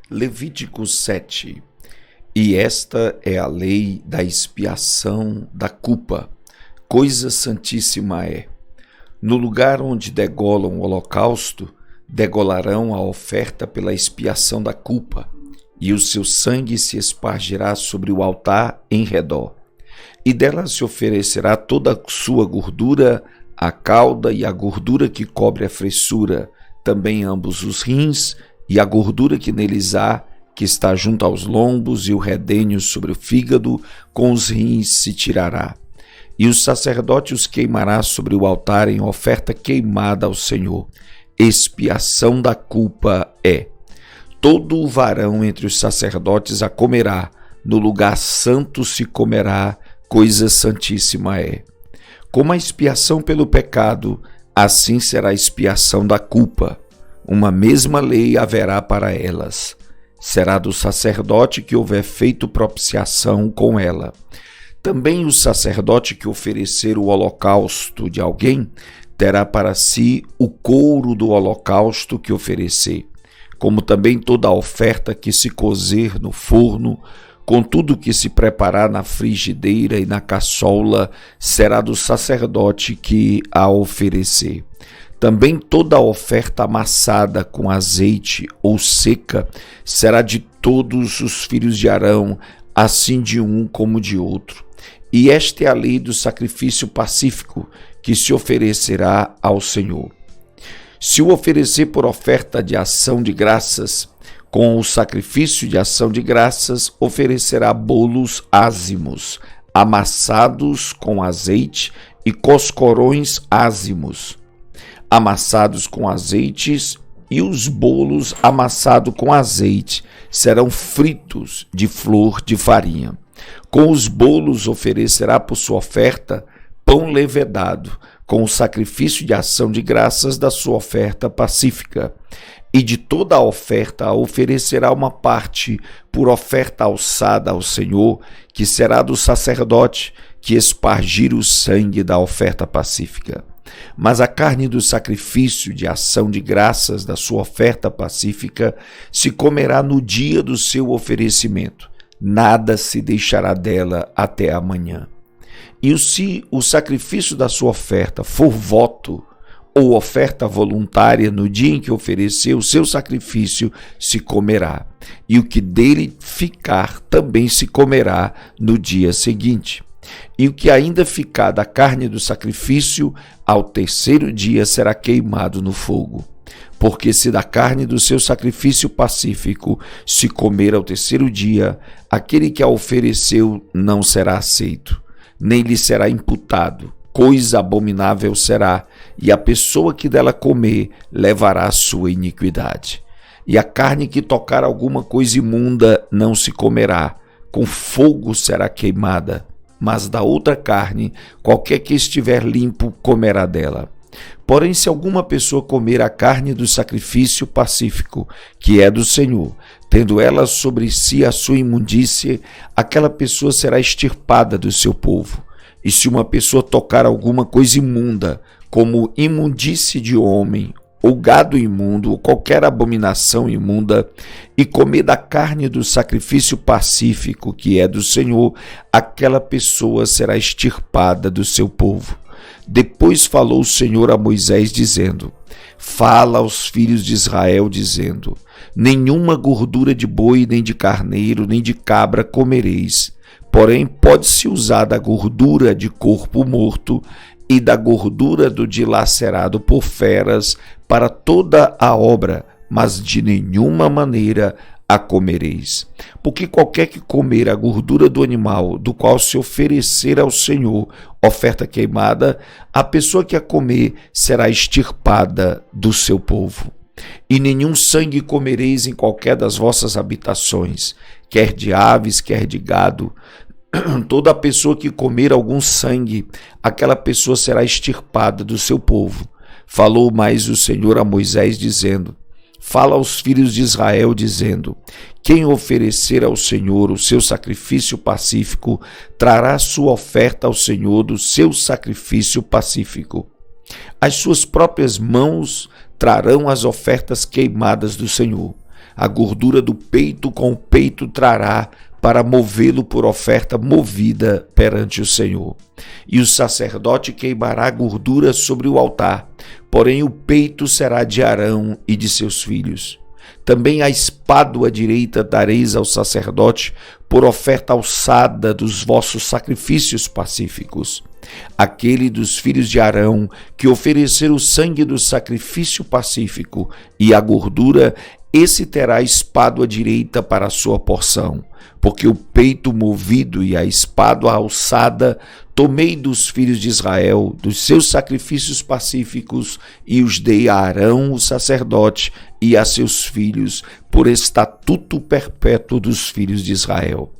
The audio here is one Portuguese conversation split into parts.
Levítico 7. E esta é a lei da expiação da culpa, coisa santíssima é. No lugar onde degolam o holocausto, degolarão a oferta pela expiação da culpa, e o seu sangue se espargirá sobre o altar em redor. E dela se oferecerá toda a sua gordura, a cauda e a gordura que cobre a fressura, também ambos os rins, e a gordura que neles há, que está junto aos lombos, e o redenho sobre o fígado, com os rins se tirará. E o sacerdote os queimará sobre o altar em oferta queimada ao Senhor. Expiação da culpa é. Todo o varão entre os sacerdotes a comerá, no lugar santo se comerá, coisa santíssima é. Como a expiação pelo pecado, assim será a expiação da culpa. Uma mesma lei haverá para elas. Será do sacerdote que houver feito propiciação com ela. Também o sacerdote que oferecer o holocausto de alguém terá para si o couro do holocausto que oferecer, como também toda a oferta que se cozer no forno, com tudo que se preparar na frigideira e na caçola, será do sacerdote que a oferecer. Também toda a oferta amassada com azeite ou seca será de todos os filhos de Arão, assim de um como de outro. E esta é a lei do sacrifício pacífico que se oferecerá ao Senhor. Se o oferecer por oferta de ação de graças, com o sacrifício de ação de graças oferecerá bolos ázimos, amassados com azeite, e coscorões ázimos, amassados com azeites, e os bolos amassados com azeite serão fritos de flor de farinha. Com os bolos oferecerá por sua oferta pão levedado, com o sacrifício de ação de graças da sua oferta pacífica. E de toda a oferta oferecerá uma parte por oferta alçada ao Senhor, que será do sacerdote que espargir o sangue da oferta pacífica. Mas a carne do sacrifício de ação de graças da sua oferta pacífica se comerá no dia do seu oferecimento. Nada se deixará dela até amanhã. E se o sacrifício da sua oferta for voto ou oferta voluntária, no dia em que ofereceu o seu sacrifício, se comerá. E o que dele ficar também se comerá no dia seguinte. E o que ainda ficar da carne do sacrifício, ao terceiro dia será queimado no fogo. Porque se da carne do seu sacrifício pacífico se comer ao terceiro dia, aquele que a ofereceu não será aceito, nem lhe será imputado. Coisa abominável será, e a pessoa que dela comer levará a sua iniquidade. E a carne que tocar alguma coisa imunda não se comerá, com fogo será queimada. Mas da outra carne, qualquer que estiver limpo comerá dela. Porém, se alguma pessoa comer a carne do sacrifício pacífico, que é do Senhor, tendo ela sobre si a sua imundície, aquela pessoa será extirpada do seu povo. E se uma pessoa tocar alguma coisa imunda, como imundície de homem, ou gado imundo, ou qualquer abominação imunda, e comer da carne do sacrifício pacífico, que é do Senhor, aquela pessoa será extirpada do seu povo. Depois falou o Senhor a Moisés, dizendo: Fala aos filhos de Israel, dizendo: Nenhuma gordura de boi, nem de carneiro, nem de cabra comereis. Porém, pode-se usar da gordura de corpo morto e da gordura do dilacerado por feras para toda a obra, mas de nenhuma maneira a comereis. Porque qualquer que comer a gordura do animal, do qual se oferecer ao Senhor oferta queimada, a pessoa que a comer será extirpada do seu povo. E nenhum sangue comereis em qualquer das vossas habitações, quer de aves, quer de gado. Toda pessoa que comer algum sangue, aquela pessoa será extirpada do seu povo. Falou mais o Senhor a Moisés, dizendo: Fala aos filhos de Israel, dizendo: Quem oferecer ao Senhor o seu sacrifício pacífico, trará sua oferta ao Senhor do seu sacrifício pacífico. As suas próprias mãos trarão as ofertas queimadas do Senhor. A gordura do peito com o peito trará, para movê-lo por oferta movida perante o Senhor. E o sacerdote queimará a gordura sobre o altar, porém o peito será de Arão e de seus filhos. Também a espádua direita dareis ao sacerdote por oferta alçada dos vossos sacrifícios pacíficos. Aquele dos filhos de Arão que oferecer o sangue do sacrifício pacífico e a gordura, esse terá a espádua direita para a sua porção, porque o peito movido e a espádua alçada tomei dos filhos de Israel, dos seus sacrifícios pacíficos, e os dei a Arão, o sacerdote, e a seus filhos, por estatuto perpétuo dos filhos de Israel.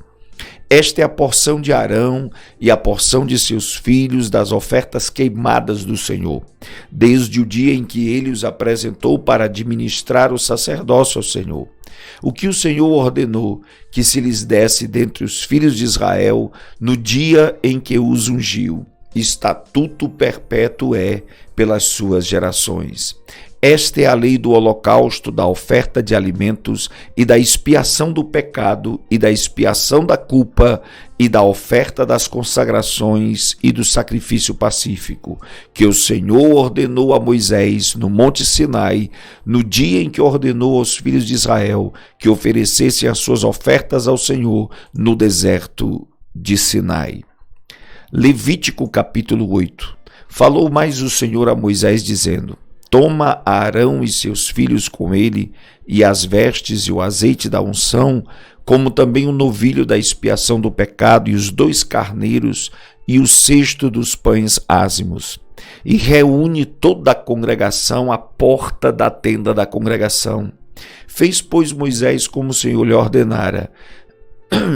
Esta é a porção de Arão e a porção de seus filhos das ofertas queimadas do Senhor, desde o dia em que ele os apresentou para administrar o sacerdócio ao Senhor. O que o Senhor ordenou que se lhes desse dentre os filhos de Israel no dia em que os ungiu. Estatuto perpétuo é pelas suas gerações. Esta é a lei do holocausto, da oferta de alimentos e da expiação do pecado e da expiação da culpa e da oferta das consagrações e do sacrifício pacífico, que o Senhor ordenou a Moisés no Monte Sinai, no dia em que ordenou aos filhos de Israel que oferecessem as suas ofertas ao Senhor no deserto de Sinai. Levítico capítulo 8. Falou mais o Senhor a Moisés dizendo: Toma Arão e seus filhos com ele, e as vestes e o azeite da unção, como também o novilho da expiação do pecado, e os 2 carneiros, e o cesto dos pães ázimos. E reúne toda a congregação à porta da tenda da congregação. Fez, pois, Moisés como o Senhor lhe ordenara,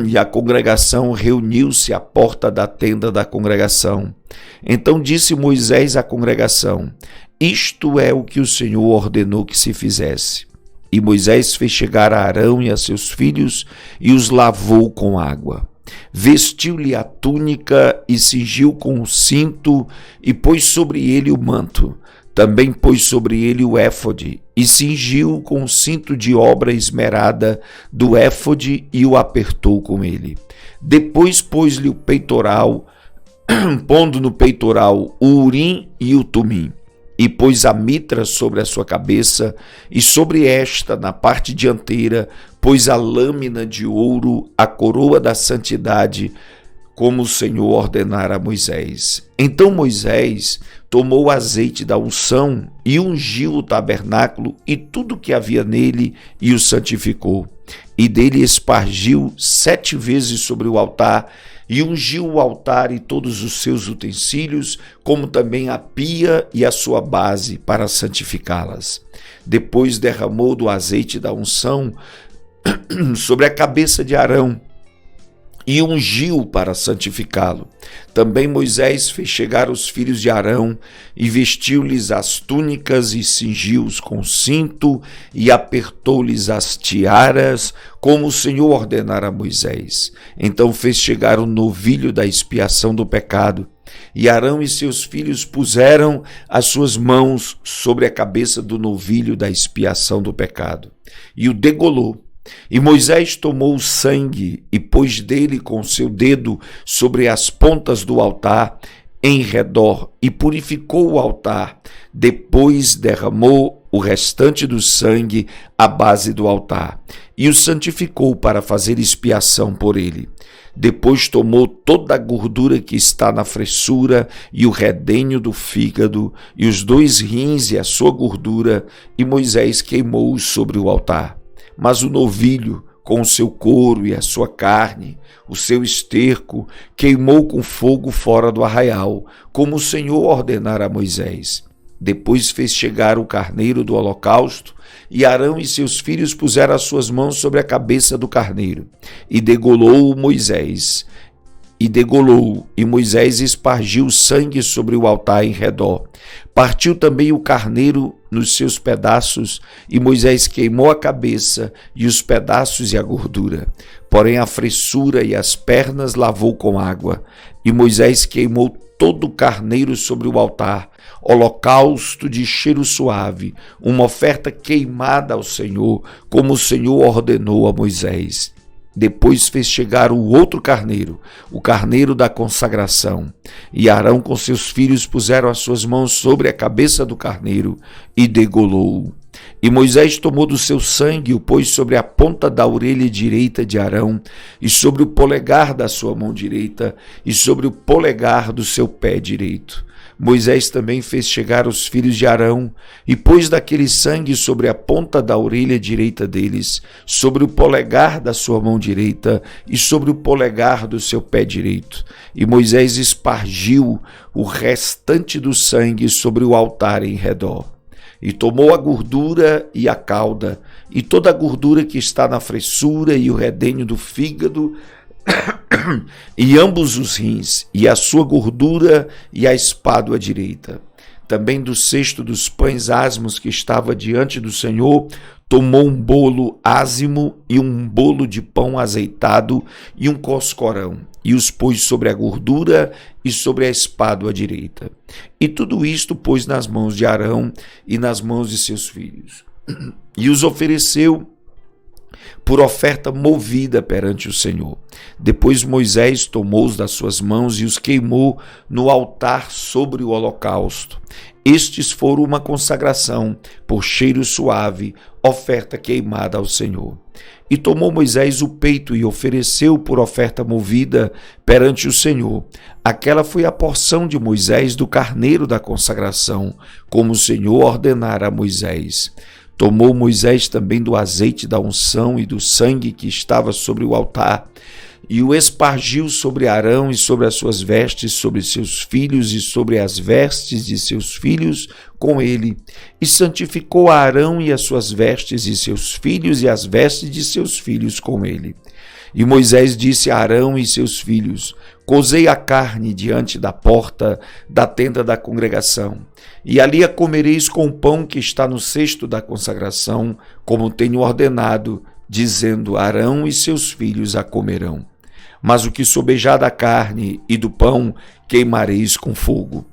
e a congregação reuniu-se à porta da tenda da congregação. Então disse Moisés à congregação: Isto é o que o Senhor ordenou que se fizesse. E Moisés fez chegar a Arão e a seus filhos e os lavou com água. Vestiu-lhe a túnica e cingiu com o cinto e pôs sobre ele o manto. Também pôs sobre ele o éfode e cingiu com o cinto de obra esmerada do éfode e o apertou com ele. Depois pôs-lhe o peitoral, pondo no peitoral o urim e o tumim. E pôs a mitra sobre a sua cabeça, e sobre esta, na parte dianteira, pôs a lâmina de ouro, a coroa da santidade, como o Senhor ordenara a Moisés. Então Moisés tomou o azeite da unção e ungiu o tabernáculo e tudo que havia nele, e o santificou. E dele espargiu 7 vezes sobre o altar, e ungiu o altar e todos os seus utensílios, como também a pia e a sua base, para santificá-las. Depois derramou do azeite da unção sobre a cabeça de Arão, e ungiu para santificá-lo. Também Moisés fez chegar os filhos de Arão e vestiu-lhes as túnicas e cingiu-os com cinto e apertou-lhes as tiaras, como o Senhor ordenara a Moisés. Então fez chegar o novilho da expiação do pecado. E Arão e seus filhos puseram as suas mãos sobre a cabeça do novilho da expiação do pecado e o degolou. E Moisés tomou o sangue e pôs dele com seu dedo sobre as pontas do altar em redor e purificou o altar. Depois derramou o restante do sangue à base do altar e o santificou para fazer expiação por ele. Depois tomou toda a gordura que está na fressura e o redenho do fígado e os 2 rins e a sua gordura, e Moisés queimou-os sobre o altar. Mas o novilho, com o seu couro e a sua carne, o seu esterco, queimou com fogo fora do arraial, como o Senhor ordenara a Moisés. Depois fez chegar o carneiro do holocausto, e Arão e seus filhos puseram as suas mãos sobre a cabeça do carneiro, e degolou Moisés. E Moisés espargiu o sangue sobre o altar em redor. Partiu também o carneiro nos seus pedaços, e Moisés queimou a cabeça e os pedaços e a gordura. Porém a fressura e as pernas lavou com água, e Moisés queimou todo o carneiro sobre o altar, holocausto de cheiro suave, uma oferta queimada ao Senhor, como o Senhor ordenou a Moisés. Depois fez chegar o outro carneiro, o carneiro da consagração. E Arão com seus filhos puseram as suas mãos sobre a cabeça do carneiro e degolou-o. E Moisés tomou do seu sangue e o pôs sobre a ponta da orelha direita de Arão, e sobre o polegar da sua mão direita, e sobre o polegar do seu pé direito. Moisés também fez chegar os filhos de Arão, e pôs daquele sangue sobre a ponta da orelha direita deles, sobre o polegar da sua mão direita, e sobre o polegar do seu pé direito. E Moisés espargiu o restante do sangue sobre o altar em redor. E tomou a gordura e a cauda, e toda a gordura que está na fressura, e o redenho do fígado, e ambos os rins, e a sua gordura, e a espádua direita. Também do cesto dos pães asmos que estava diante do Senhor, tomou um bolo ázimo, e um bolo de pão azeitado, e um coscorão, e os pôs sobre a gordura e sobre a espádua direita. E tudo isto pôs nas mãos de Arão e nas mãos de seus filhos. E os ofereceu por oferta movida perante o Senhor. Depois Moisés tomou-os das suas mãos e os queimou no altar sobre o holocausto. Estes foram uma consagração por cheiro suave, oferta queimada ao Senhor. E tomou Moisés o peito e ofereceu por oferta movida perante o Senhor. Aquela foi a porção de Moisés do carneiro da consagração, como o Senhor ordenara a Moisés. Tomou Moisés também do azeite da unção e do sangue que estava sobre o altar, e o espargiu sobre Arão e sobre as suas vestes, sobre seus filhos e sobre as vestes de seus filhos com ele, e santificou a Arão e as suas vestes e seus filhos e as vestes de seus filhos com ele. E Moisés disse a Arão e seus filhos: cozei a carne diante da porta da tenda da congregação, e ali a comereis com o pão que está no cesto da consagração, como tenho ordenado, dizendo: Arão e seus filhos a comerão. Mas o que sobejar da carne e do pão queimareis com fogo.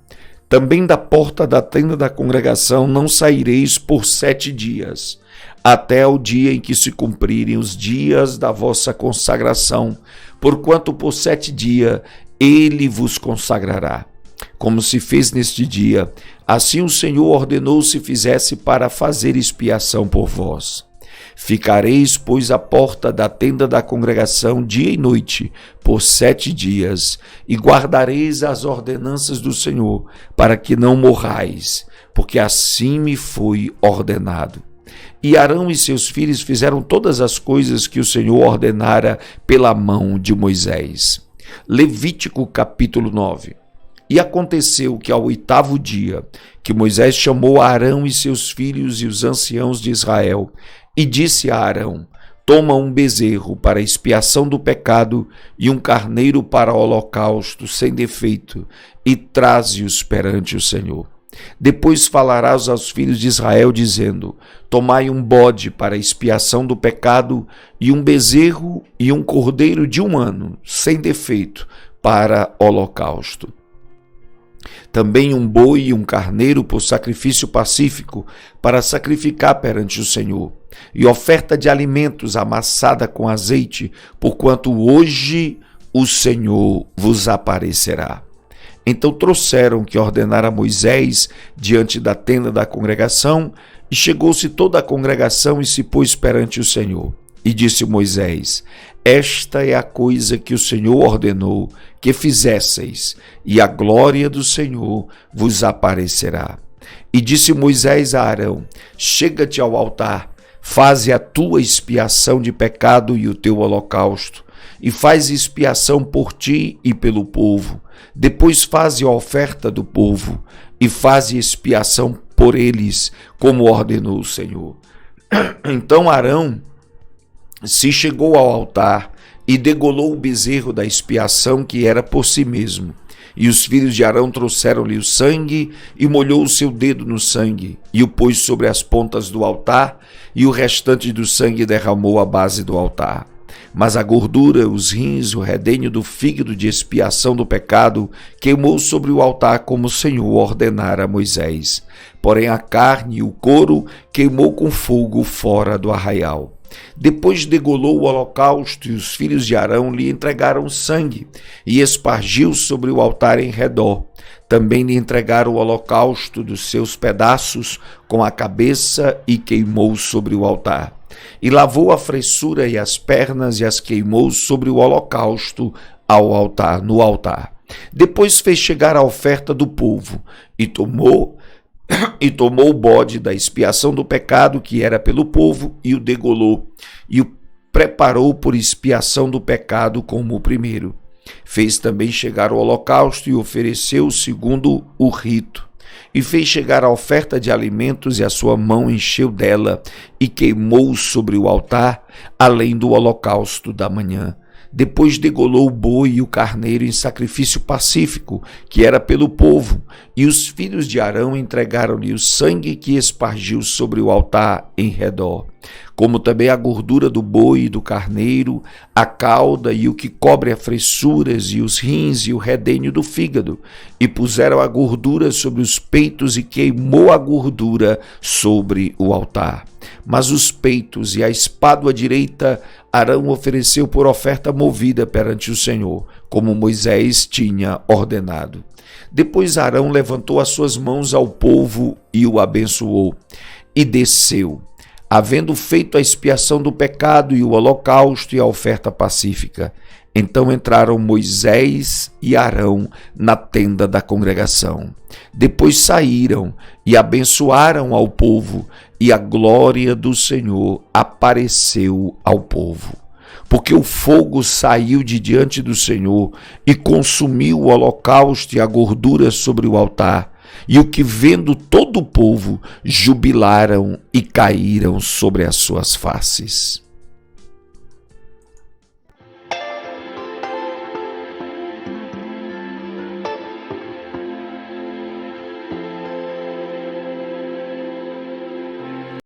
Também da porta da tenda da congregação não saireis por 7 dias, até o dia em que se cumprirem os dias da vossa consagração, porquanto por 7 dias ele vos consagrará. Como se fez neste dia, assim o Senhor ordenou se fizesse para fazer expiação por vós. Ficareis, pois, à porta da tenda da congregação dia e noite, por 7 dias, e guardareis as ordenanças do Senhor, para que não morrais, porque assim me foi ordenado. E Arão e seus filhos fizeram todas as coisas que o Senhor ordenara pela mão de Moisés. Levítico capítulo 9. E aconteceu que ao 8º dia, que Moisés chamou a Arão e seus filhos e os anciãos de Israel, e disse a Arão: toma um bezerro para expiação do pecado e um carneiro para holocausto sem defeito, e traze-os perante o Senhor. Depois falarás aos filhos de Israel, dizendo: tomai um bode para expiação do pecado, e um bezerro e um cordeiro de 1 ano, sem defeito, para holocausto. Também um boi e um carneiro por sacrifício pacífico, para sacrificar perante o Senhor, e oferta de alimentos amassada com azeite, porquanto hoje o Senhor vos aparecerá. Então trouxeram o que ordenara Moisés diante da tenda da congregação, e chegou-se toda a congregação e se pôs perante o Senhor. E disse Moisés: esta é a coisa que o Senhor ordenou que fizesseis, e a glória do Senhor vos aparecerá. E disse Moisés a Arão: chega-te ao altar, faze a tua expiação de pecado e o teu holocausto, e faz expiação por ti e pelo povo. Depois faze a oferta do povo, e faze expiação por eles, como ordenou o Senhor. Então Arão se chegou ao altar e degolou o bezerro da expiação que era por si mesmo. E os filhos de Arão trouxeram-lhe o sangue, e molhou o seu dedo no sangue, e o pôs sobre as pontas do altar, e o restante do sangue derramou à base do altar. Mas a gordura, os rins, o redenho do fígado de expiação do pecado, queimou sobre o altar como o Senhor ordenara a Moisés. Porém a carne e o couro queimou com fogo fora do arraial. Depois degolou o holocausto, e os filhos de Arão lhe entregaram sangue, e espargiu sobre o altar em redor. Também lhe entregaram o holocausto dos seus pedaços com a cabeça, e queimou sobre o altar. E lavou a fressura e as pernas, e as queimou sobre o holocausto no altar. Depois fez chegar a oferta do povo, e tomou o bode da expiação do pecado que era pelo povo, e o degolou, e o preparou por expiação do pecado como o primeiro. Fez também chegar o holocausto e ofereceu segundo o rito. E fez chegar a oferta de alimentos, e a sua mão encheu dela, e queimou sobre o altar, além do holocausto da manhã. Depois degolou o boi e o carneiro em sacrifício pacífico, que era pelo povo, e os filhos de Arão entregaram-lhe o sangue que espargiu sobre o altar em redor, como também a gordura do boi e do carneiro, a cauda e o que cobre as fressuras, e os rins e o redenho do fígado, e puseram a gordura sobre os peitos, e queimou a gordura sobre o altar. Mas os peitos e a espádua direita Arão ofereceu por oferta movida perante o Senhor, como Moisés tinha ordenado. Depois Arão levantou as suas mãos ao povo e o abençoou, e desceu, havendo feito a expiação do pecado e o holocausto e a oferta pacífica. Então entraram Moisés e Arão na tenda da congregação. Depois saíram e abençoaram ao povo, e a glória do Senhor apareceu ao povo. Porque o fogo saiu de diante do Senhor e consumiu o holocausto e a gordura sobre o altar. E o que vendo todo o povo, jubilaram e caíram sobre as suas faces.